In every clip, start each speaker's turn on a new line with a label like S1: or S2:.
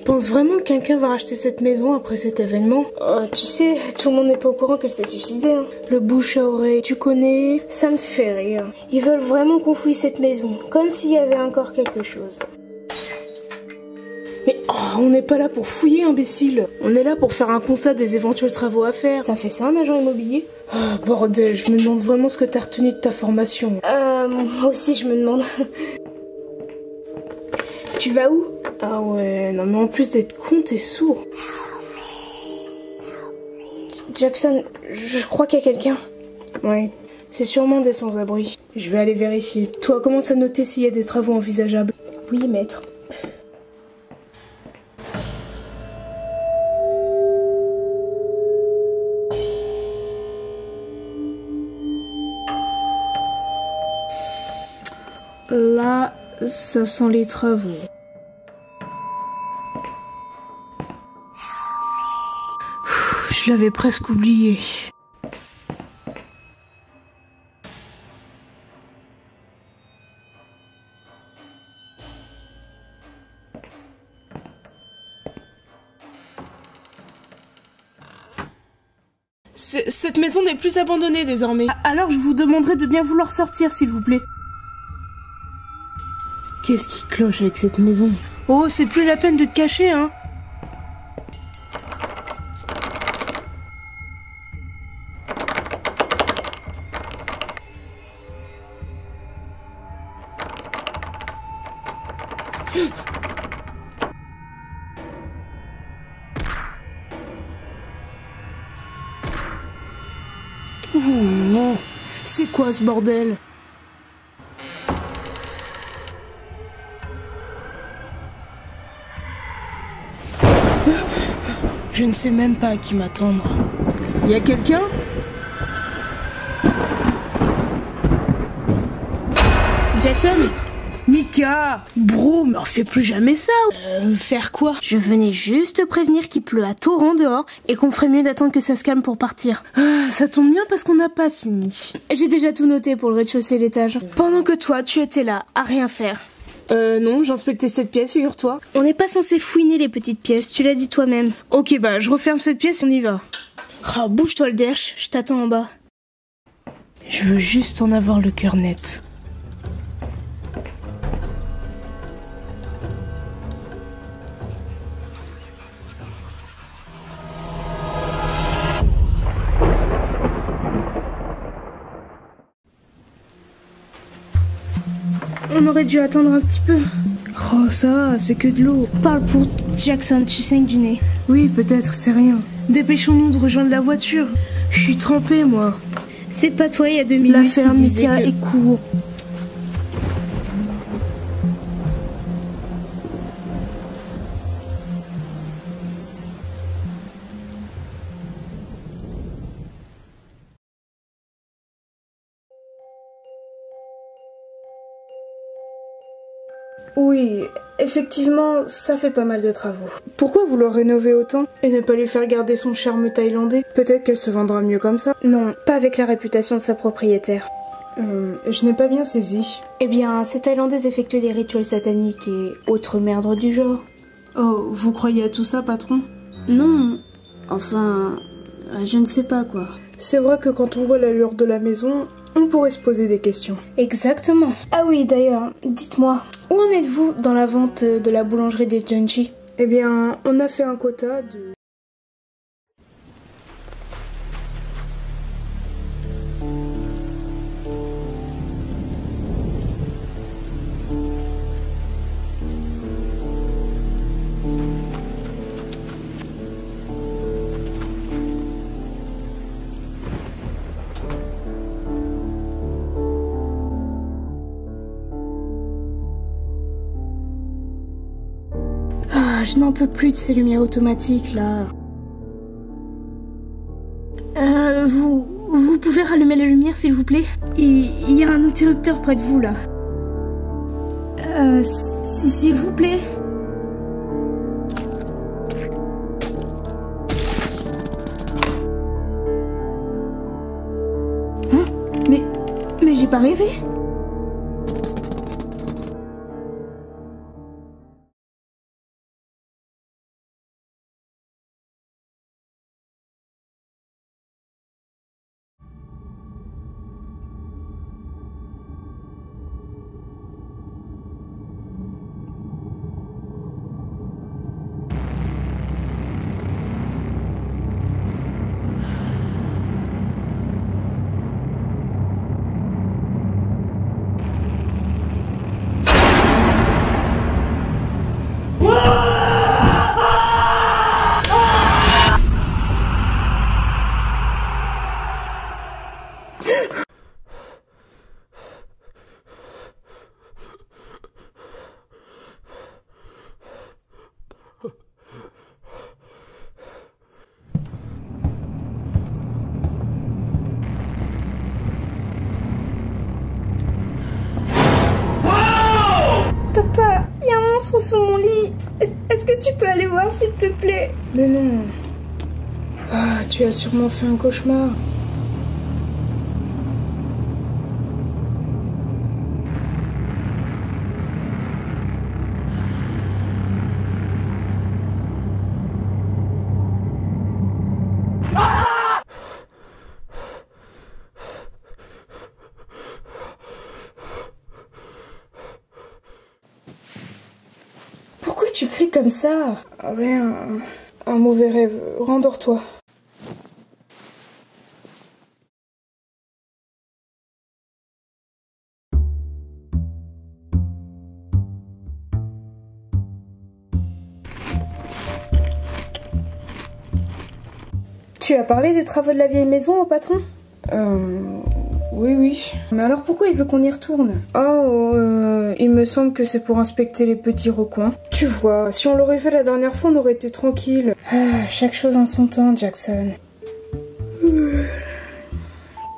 S1: penses vraiment que quelqu'un va racheter cette maison après cet événement? Tu sais, tout le monde n'est pas au courant qu'elle s'est suicidée. Hein. Le bouche à oreille, tu connais? Ça me fait rire. Ils veulent vraiment qu'on fouille cette maison, comme s'il y avait encore quelque chose. Mais on n'est pas là pour fouiller, imbécile. On est là pour faire un constat des éventuels travaux à faire. Ça fait ça, un agent immobilier? Oh, bordel, je me demande vraiment ce que t'as retenu de ta formation. Moi aussi, je me demande. Tu vas où? Ah ouais, non mais en plus d'être con, t'es sourd. Jackson, je crois qu'il y a quelqu'un. Ouais, c'est sûrement des sans-abri. Je vais aller vérifier. Toi, commence à noter s'il y a des travaux envisageables. Oui, maître. Là, ça sent les travaux. Je l'avais presque oublié. Cette maison n'est plus abandonnée désormais. Alors je vous demanderai de bien vouloir sortir, s'il vous plaît. Qu'est-ce qui cloche avec cette maison? Oh, c'est plus la peine de te cacher, hein. Oh non, c'est quoi ce bordel? Je ne sais même pas à qui m'attendre. Y a quelqu'un? Jackson? Mika! Bro, me refais plus jamais ça! Faire quoi?
S2: Je venais juste te prévenir qu'il pleut à torrent dehors et qu'on ferait mieux d'attendre que ça se calme pour partir.
S1: Ça tombe bien parce qu'on n'a pas fini.
S2: J'ai déjà tout noté pour le rez-de-chaussée et l'étage. Pendant que toi, tu étais là, à rien faire.
S1: Non, j'inspectais cette pièce, figure-toi.
S2: On n'est pas censé fouiner les petites pièces, tu l'as dit toi-même.
S1: Ok, bah, je referme cette pièce et on y va.
S2: Oh, bouge-toi le derche, je t'attends en bas.
S1: Je veux juste en avoir le cœur net.
S2: On aurait dû attendre un petit peu.
S1: Oh, ça va, c'est que de l'eau.
S2: Parle pour Jackson, tu saignes du nez.
S1: Oui, peut-être, c'est rien. Dépêchons-nous de rejoindre la voiture. Je suis trempée, moi.
S2: C'est pas toi, il y a 2 minutes.
S1: L'affaire Mika est court. Oui, effectivement, ça fait pas mal de travaux. Pourquoi vouloir rénover autant et ne pas lui faire garder son charme thaïlandais? Peut-être qu'elle se vendra mieux comme ça.
S2: Non, pas avec la réputation de sa propriétaire.
S1: Je n'ai pas bien saisi.
S2: Eh bien, ces Thaïlandaises effectuent des rituels sataniques et autres merdes du genre.
S1: Oh, vous croyez à tout ça, patron?
S2: Non, enfin, je ne sais pas quoi.
S1: C'est vrai que quand on voit l'allure de la maison, on pourrait se poser des questions.
S2: Exactement. Ah oui, d'ailleurs, dites-moi, où en êtes-vous dans la vente de la boulangerie des Junji?
S1: Eh bien, on a fait un quota de...
S2: Je n'en peux plus de ces lumières automatiques là. Vous pouvez rallumer la lumière s'il vous plaît? Il y a un interrupteur près de vous là. S'il vous plaît. Hein? Mais j'ai pas rêvé. Papa, il y a un monstre sous mon lit. Est-ce que tu peux aller voir s'il te plaît?
S1: Mais non. Ah, tu as sûrement fait un cauchemar. Pourquoi tu cries comme ça? Rien. Un mauvais rêve. Rendors-toi. Tu as parlé des travaux de la vieille maison au patron? Oui. Mais alors pourquoi il veut qu'on y retourne? Il me semble que c'est pour inspecter les petits recoins. Tu vois, si on l'aurait fait la dernière fois, on aurait été tranquille. Chaque chose en son temps, Jackson.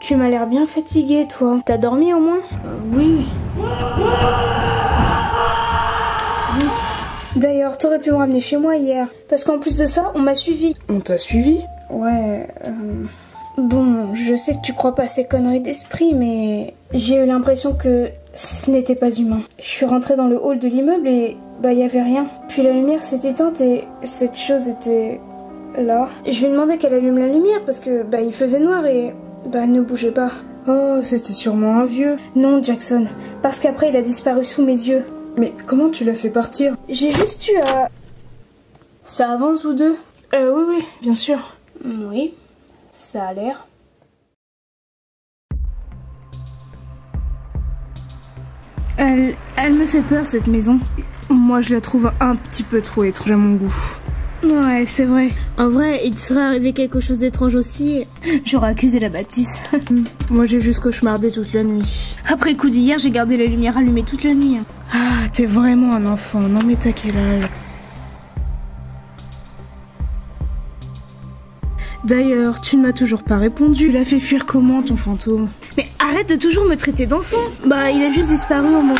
S2: Tu m'as l'air bien fatigué, toi. T'as dormi au moins?
S1: Oui.
S2: D'ailleurs, t'aurais pu me ramener chez moi hier. Parce qu'en plus de ça, on m'a suivi.
S1: On t'a suivi?
S2: Ouais, Bon, je sais que tu crois pas à ces conneries d'esprit, mais j'ai eu l'impression que ce n'était pas humain. Je suis rentrée dans le hall de l'immeuble et y avait rien. Puis la lumière s'est éteinte et cette chose était là. Je lui ai demandé qu'elle allume la lumière parce que il faisait noir et elle ne bougeait pas.
S1: Oh, c'était sûrement un vieux.
S2: Non, Jackson, parce qu'après il a disparu sous mes yeux.
S1: Mais comment tu l'as fait partir?
S2: J'ai juste eu à... Ça avance ou deux?
S1: Oui, bien sûr.
S2: Oui, ça a l'air.
S1: Elle me fait peur, cette maison. Moi, je la trouve un petit peu trop étrange à mon goût.
S2: Ouais, c'est vrai.
S3: En vrai, il te serait arrivé quelque chose d'étrange aussi.
S2: J'aurais accusé la bâtisse.
S1: Moi, j'ai juste cauchemardé toute la nuit.
S2: Après le coup d'hier, j'ai gardé la lumière allumée toute la nuit.
S1: Ah, t'es vraiment un enfant. Non, mais t'as quel âge? D'ailleurs, tu ne m'as toujours pas répondu. Il a fait fuir comment, ton fantôme?
S2: Mais arrête de toujours me traiter d'enfant. Il a juste disparu au moment...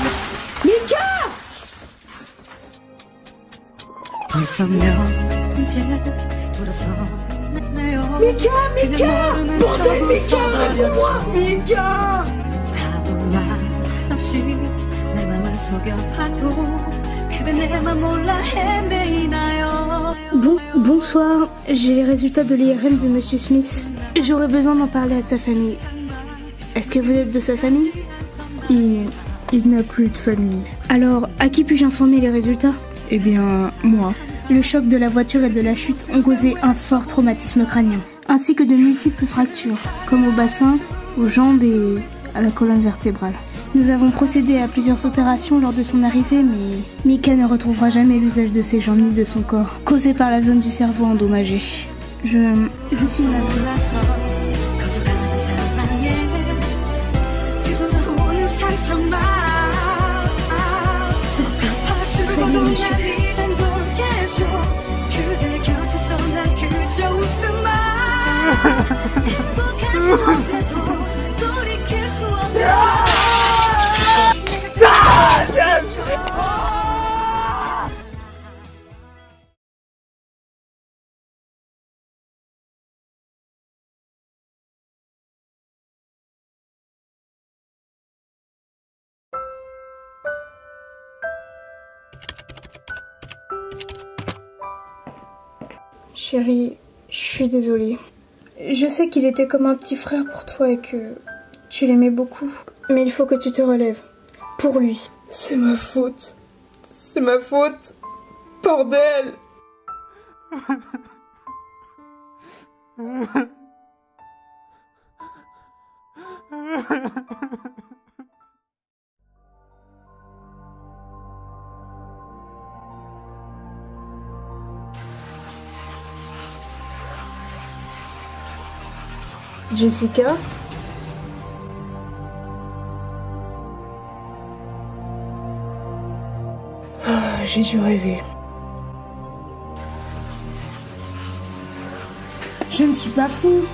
S2: Mika!
S1: Mika! Bordel, Mika! Réponds-moi! Mika!
S2: Bonsoir, j'ai les résultats de l'IRM de Monsieur Smith. J'aurais besoin d'en parler à sa famille. Est-ce que vous êtes de sa famille?
S1: Il n'a plus de famille.
S2: Alors, à qui puis-je informer les résultats?
S1: Eh bien, moi.
S2: Le choc de la voiture et de la chute ont causé un fort traumatisme crânien, ainsi que de multiples fractures, comme au bassin, aux jambes et à la colonne vertébrale. Nous avons procédé à plusieurs opérations lors de son arrivée, mais Mika ne retrouvera jamais l'usage de ses jambes ni de son corps, causé par la zone du cerveau endommagée. Je suis navrée. Chérie, je suis désolée. Je sais qu'il était comme un petit frère pour toi et que tu l'aimais beaucoup. Mais il faut que tu te relèves. Pour lui.
S1: C'est ma faute. C'est ma faute. Bordel! Jessica? J'ai dû rêver. Je ne suis pas fou.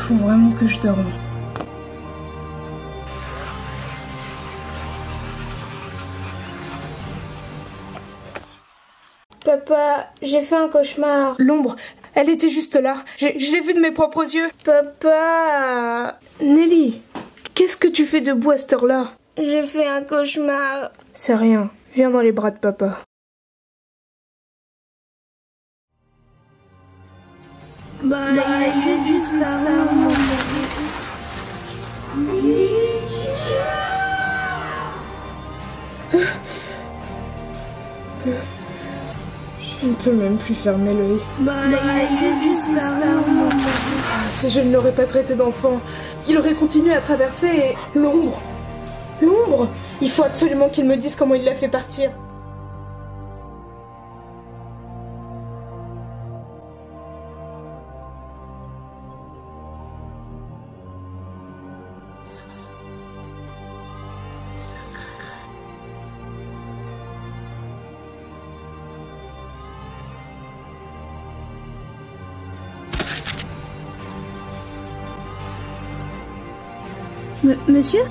S1: Faut vraiment que je dorme. Papa, j'ai fait un cauchemar.
S4: L'ombre, elle était juste là. Je l'ai vue de mes propres yeux.
S1: Papa...
S4: Nelly, qu'est-ce que tu fais debout à cette heure-là?
S1: J'ai fait un cauchemar.
S4: C'est rien. Viens dans les bras de papa.
S2: Jésus,
S4: Je ne peux même plus fermer l'œil. Si je ne l'aurais pas traité d'enfant, il aurait continué à traverser et... L'ombre! L'ombre! Il faut absolument qu'il me dise comment il l'a fait partir.
S2: Monsieur?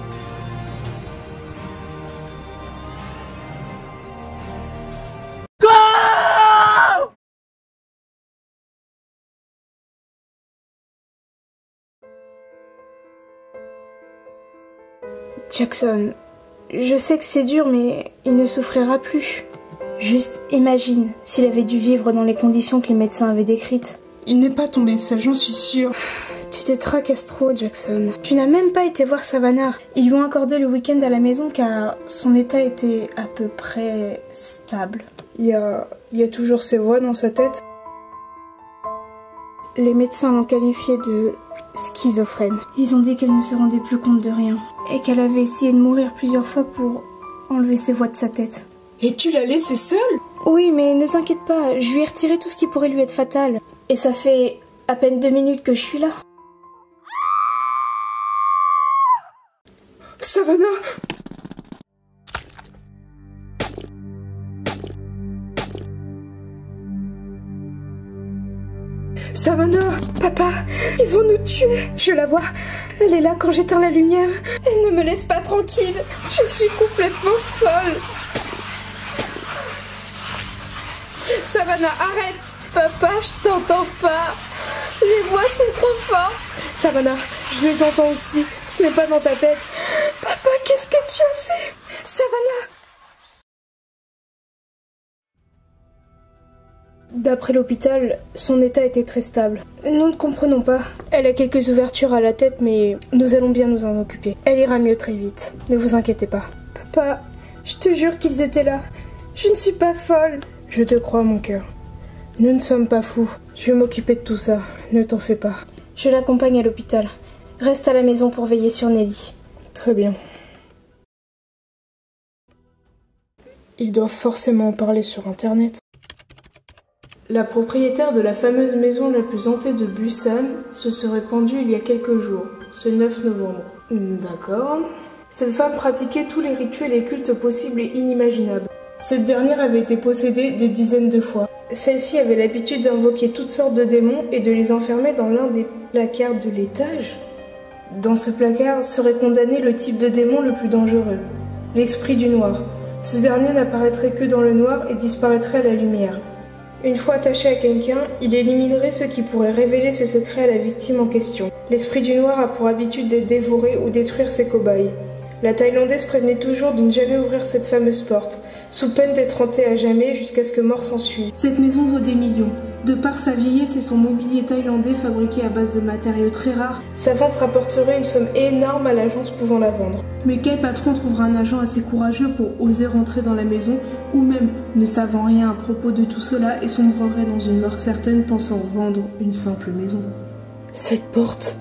S1: Jackson, je sais que c'est dur, mais il ne souffrira plus. Juste imagine s'il avait dû vivre dans les conditions que les médecins avaient décrites.
S4: Il n'est pas tombé seul, j'en suis sûre.
S1: Tu te tracasses trop, Jackson. Tu n'as même pas été voir Savannah. Ils lui ont accordé le week-end à la maison car son état était à peu près stable.
S4: Il y a toujours ces voix dans sa tête.
S1: Les médecins l'ont qualifiée de schizophrène.
S2: Ils ont dit qu'elle ne se rendait plus compte de rien.
S1: Et qu'elle avait essayé de mourir plusieurs fois pour enlever ses voix de sa tête.
S4: Et tu l'as laissée seule?
S1: Oui, mais ne t'inquiète pas, je lui ai retiré tout ce qui pourrait lui être fatal. Et ça fait à peine 2 minutes que je suis là.
S4: Savannah! Savannah!
S1: Papa, ils vont nous tuer. Je la vois. Elle est là quand j'éteins la lumière. Elle ne me laisse pas tranquille. Je suis complètement folle. Savannah, arrête. Papa, je t'entends pas. Les voix sont trop fortes.
S4: Savannah, je les entends aussi. Ce n'est pas dans ta tête.
S1: Papa, qu'est-ce que tu as fait? Savannah!
S4: D'après l'hôpital, son état était très stable.
S1: Nous ne comprenons pas.
S4: Elle a quelques ouvertures à la tête, mais nous allons bien nous en occuper. Elle ira mieux très vite. Ne vous inquiétez pas.
S1: Papa, je te jure qu'ils étaient là. Je ne suis pas folle.
S4: Je te crois, mon cœur. Nous ne sommes pas fous. Je vais m'occuper de tout ça. Ne t'en fais pas.
S1: Je l'accompagne à l'hôpital. Reste à la maison pour veiller sur Nelly.
S4: Très bien. Ils doivent forcément en parler sur Internet. La propriétaire de la fameuse maison la plus hantée de Busan se serait pendue il y a quelques jours, ce 9 novembre. D'accord. Cette femme pratiquait tous les rituels et cultes possibles et inimaginables. Cette dernière avait été possédée des dizaines de fois. Celle-ci avait l'habitude d'invoquer toutes sortes de démons et de les enfermer dans l'un des placards de l'étage. Dans ce placard serait condamné le type de démon le plus dangereux, l'esprit du noir. Ce dernier n'apparaîtrait que dans le noir et disparaîtrait à la lumière. Une fois attaché à quelqu'un, il éliminerait ceux qui pourraient révéler ce secret à la victime en question. L'esprit du noir a pour habitude d'être dévoré ou détruire ses cobayes. La Thaïlandaise prévenait toujours de ne jamais ouvrir cette fameuse porte, sous peine d'être hantée à jamais jusqu'à ce que mort s'ensuive. Cette maison vaut des millions. De par sa vieillesse et son mobilier thaïlandais fabriqué à base de matériaux très rares, sa vente rapporterait une somme énorme à l'agence pouvant la vendre. Mais quel patron trouvera un agent assez courageux pour oser rentrer dans la maison, ou même, ne savant rien à propos de tout cela, et sombrerait dans une mort certaine pensant vendre une simple maison? Cette porte...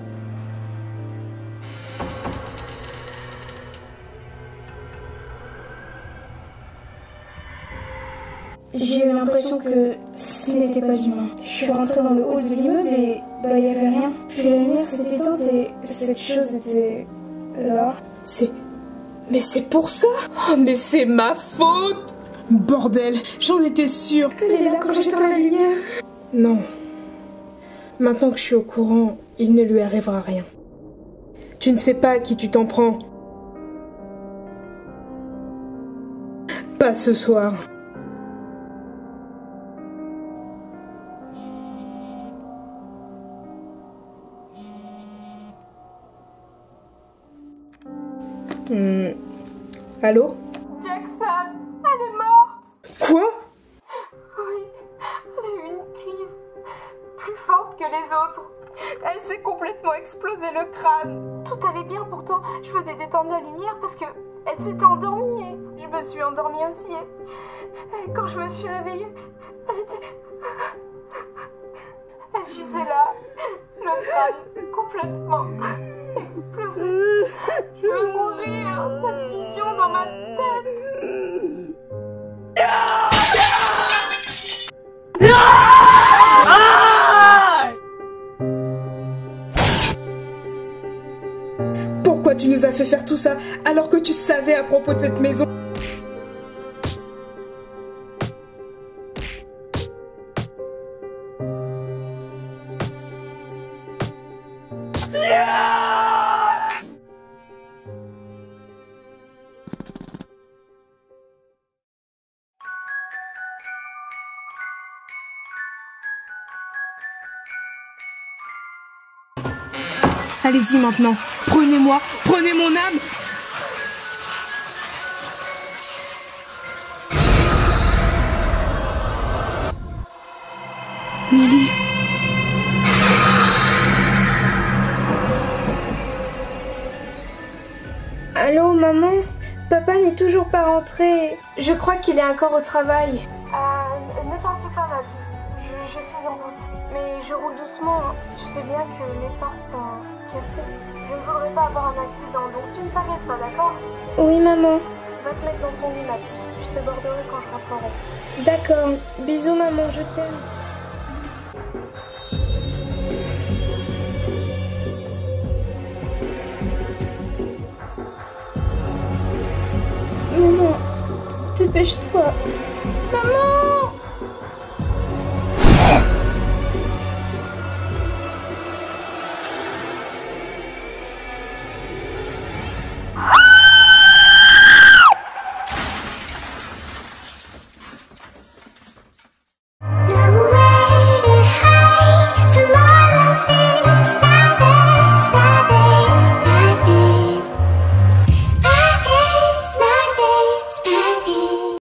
S1: J'ai eu l'impression que ce n'était pas humain. Je suis rentrée dans le hall de l'immeuble et il n'y avait rien. Puis la lumière s'est éteinte et cette chose était là.
S4: Mais c'est pour ça? Oh, mais c'est ma faute! Bordel, j'en étais sûre.
S1: Elle est là quand j'éteins la lumière.
S4: Non. Maintenant que je suis au courant, il ne lui arrivera rien. Tu ne sais pas à qui tu t'en prends. Pas ce soir. Allô?
S1: Jackson, elle est morte.
S4: Quoi?
S1: Oui, elle a eu une crise plus forte que les autres. Elle s'est complètement explosé le crâne. Tout allait bien pourtant. Je venais d'éteindre la lumière parce que elle s'était endormie et je me suis endormie aussi. Et quand je me suis réveillée, elle gisait là, le crâne complètement explosé. Je veux mourir, cette vision dans ma tête.
S4: Pourquoi tu nous as fait faire tout ça alors que tu savais à propos de cette maison? Allez-y maintenant, prenez-moi, prenez mon âme. Nelly.
S1: Allô, maman? Papa n'est toujours pas rentré. Je crois qu'il est encore au travail. Ne t'en fais pas, ma douce. Je suis en route. Mais je roule doucement. Tu sais bien que les phares sont cassés. Je ne voudrais pas avoir un accident, donc tu ne t'inquiètes pas, d'accord? Oui, maman. Va te mettre dans ton lit, ma puce. Je te borderai quand je rentrerai. D'accord. Bisous, maman, je t'aime. Maman, dépêche-toi. Maman!